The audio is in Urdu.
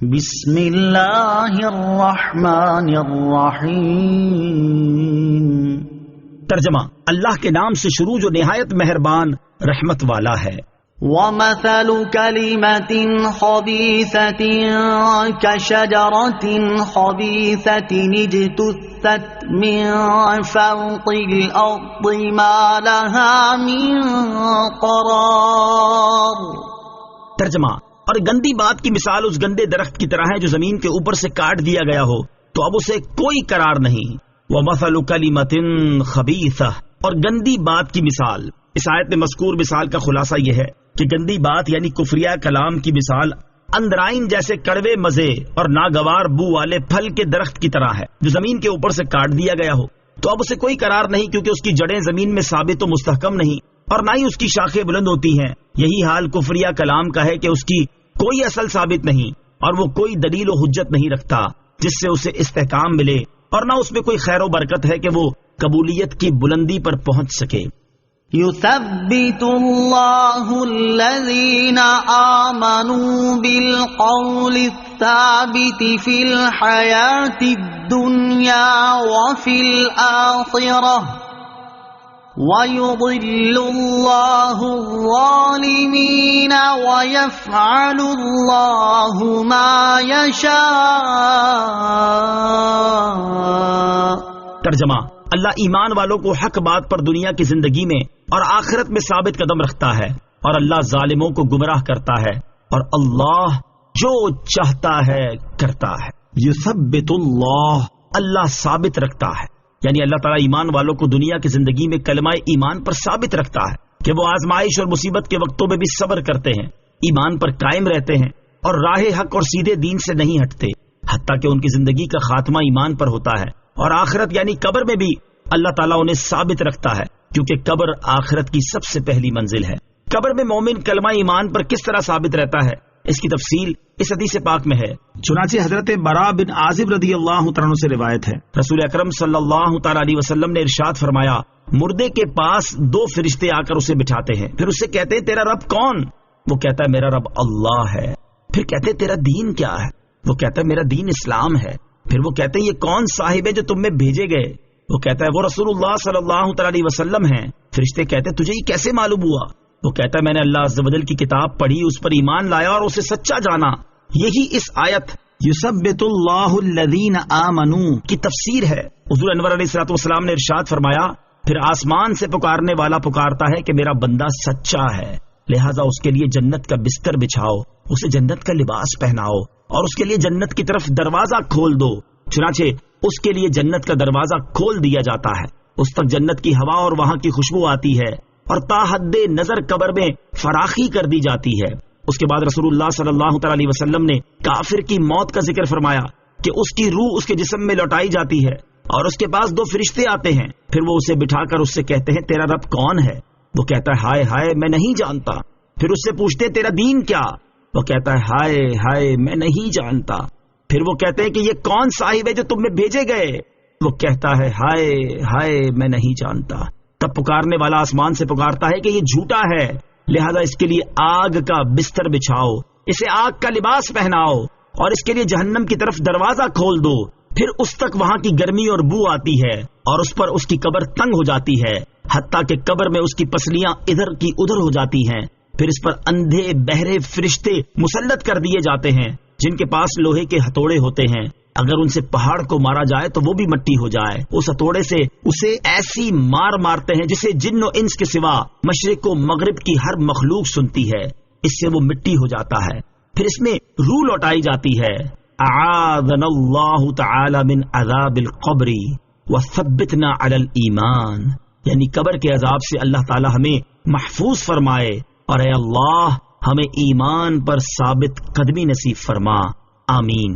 بسم اللہ الرحمن الرحیم۔ ترجمہ: اللہ کے نام سے شروع جو نہایت مہربان رحمت والا ہے۔ وَمَثَلُ كَلِمَةٍ خَبِيثَةٍ كَشَجَرَةٍ خَبِيثَةٍ اجْتُثَّتْ مِنْ فَوْقِ الْأَرْضِ مَا لَهَا مِنْ قَرَارٍ۔ ترجمہ: اور گندی بات کی مثال اس گندے درخت کی طرح ہے جو زمین کے اوپر سے کاٹ دیا گیا ہو تو اب اسے کوئی قرار نہیں۔ وَمَثَلُ كَلِمَةٍ خَبِيثَةٍ، اور گندی بات کی مثال۔ اس آیت میں مذکور مثال کا خلاصہ یہ ہے کہ گندی بات یعنی کفریہ کلام کی مثال اندرائن جیسے کڑوے مزے اور ناگوار بو والے پھل کے درخت کی طرح ہے جو زمین کے اوپر سے کاٹ دیا گیا ہو تو اب اسے کوئی قرار نہیں، کیونکہ اس کی جڑیں زمین میں ثابت و مستحکم نہیں اور نہ ہی اس کی شاخیں بلند ہوتی ہیں۔ یہی حال کفریہ کلام کا ہے کہ اس کی کوئی اصل ثابت نہیں اور وہ کوئی دلیل و حجت نہیں رکھتا جس سے اسے استحکام ملے، اور نہ اس میں کوئی خیر و برکت ہے کہ وہ قبولیت کی بلندی پر پہنچ سکے۔ يثبت الله الذين آمنوا بالقول الثابت في الحياة الدنيا وفي الآخرة ويضل الله الظالمين ويفعل الله ما يشاء۔ ترجمہ: اللہ ایمان والوں کو حق بات پر دنیا کی زندگی میں اور آخرت میں ثابت قدم رکھتا ہے، اور اللہ ظالموں کو گمراہ کرتا ہے، اور اللہ جو چاہتا ہے کرتا ہے۔ یثبت اللہ، اللہ ثابت رکھتا ہے، یعنی اللہ تعالیٰ ایمان والوں کو دنیا کی زندگی میں کلمہ ایمان پر ثابت رکھتا ہے کہ وہ آزمائش اور مصیبت کے وقتوں میں بھی صبر کرتے ہیں، ایمان پر قائم رہتے ہیں اور راہ حق اور سیدھے دین سے نہیں ہٹتے، حتیٰ کہ ان کی زندگی کا خاتمہ ایمان پر ہوتا ہے، اور آخرت یعنی قبر میں بھی اللہ تعالیٰ انہیں ثابت رکھتا ہے، کیونکہ قبر آخرت کی سب سے پہلی منزل ہے۔ قبر میں مومن کلمہ ایمان پر کس طرح ثابت رہتا ہے، اس کی تفصیل اس حدیث پاک میں ہے۔ چنانچہ حضرت براء بن عازب رضی اللہ تعالیٰ عنہ سے روایت ہے، رسول اکرم صلی اللہ تعالی علیہ وسلم نے ارشاد فرمایا، مردے کے پاس دو فرشتے آ کر اسے بٹھاتے ہیں، پھر اسے کہتے ہیں تیرا رب کون؟ وہ کہتا ہے میرا رب اللہ ہے۔ پھر کہتے ہیں تیرا دین کیا ہے؟ وہ کہتا ہے میرا دین اسلام ہے۔ پھر وہ کہتے ہیں یہ کون صاحب ہے جو تم میں بھیجے گئے؟ وہ کہتا ہے وہ رسول اللہ صلی اللہ تعالی علیہ وسلم ہیں۔ فرشتے کہتے ہیں تجھے یہ کیسے معلوم ہوا؟ وہ کہتا ہے میں نے اللہ عز و جل کی کتاب پڑھی، اس پر ایمان لایا اور اسے سچا جانا۔ یہی اس آیت یثبت اللہ الذین آمنوا کی تفسیر ہے۔ حضور انور علیہ الصلوۃ والسلام نے ارشاد فرمایا، پھر آسمان سے پکارنے والا پکارتا ہے کہ میرا بندہ سچا ہے، لہذا اس کے لیے جنت کا بستر بچھاؤ، اسے جنت کا لباس پہناؤ اور اس کے لیے جنت کی طرف دروازہ کھول دو۔ چنانچہ اس کے لیے جنت کا دروازہ کھول دیا جاتا ہے، اس تک جنت کی ہوا اور وہاں کی خوشبو آتی ہے، اور تا حد نظر قبر میں فراخی کر دی جاتی ہے۔ اس کے بعد رسول اللہ صلی اللہ تعالی علیہ وسلم نے کافر کی موت کا ذکر فرمایا کہ اس کی روح اس کے جسم میں لوٹائی جاتی ہے اور اس کے پاس دو فرشتے آتے ہیں، پھر وہ اسے بٹھا کر اس سے کہتے ہیں تیرا رب کون ہے؟ وہ کہتا ہے ہائے ہائے میں نہیں جانتا۔ پھر اس سے پوچھتے ہیں تیرا دین کیا؟ وہ کہتا ہے ہائے ہائے میں نہیں جانتا۔ پھر وہ کہتے ہیں کہ یہ کون صاحب ہے جو تم میں بھیجے گئے؟ وہ کہتا ہے ہائے ہائے میں نہیں جانتا۔ تب پکارنے والا آسمان سے پکارتا ہے کہ یہ جھوٹا ہے، لہذا اس کے لیے آگ کا بستر بچھاؤ، اسے آگ کا لباس پہناؤ اور اس کے لیے جہنم کی طرف دروازہ کھول دو۔ پھر اس تک وہاں کی گرمی اور بو آتی ہے اور اس پر اس کی قبر تنگ ہو جاتی ہے، حتیٰ کہ قبر میں اس کی پسلیاں ادھر کی ادھر ہو جاتی ہیں۔ پھر اس پر اندھے بہرے فرشتے مسلط کر دیے جاتے ہیں جن کے پاس لوہے کے ہتھوڑے ہوتے ہیں، اگر ان سے پہاڑ کو مارا جائے تو وہ بھی مٹی ہو جائے۔ اس ہتھوڑے سے اسے ایسی مار مارتے ہیں جسے جن و انس کے سوا مشرق و مغرب کی ہر مخلوق سنتی ہے، اس سے وہ مٹی ہو جاتا ہے۔ پھر اس میں روح لوٹائی جاتی ہے۔ اعاذنا اللہ تعالی من عذاب القبر وثبتنا علی الایمان، یعنی قبر کے عذاب سے اللہ تعالی ہمیں محفوظ فرمائے، اور اے اللہ ہمیں ایمان پر ثابت قدمی نصیب فرما، آمین۔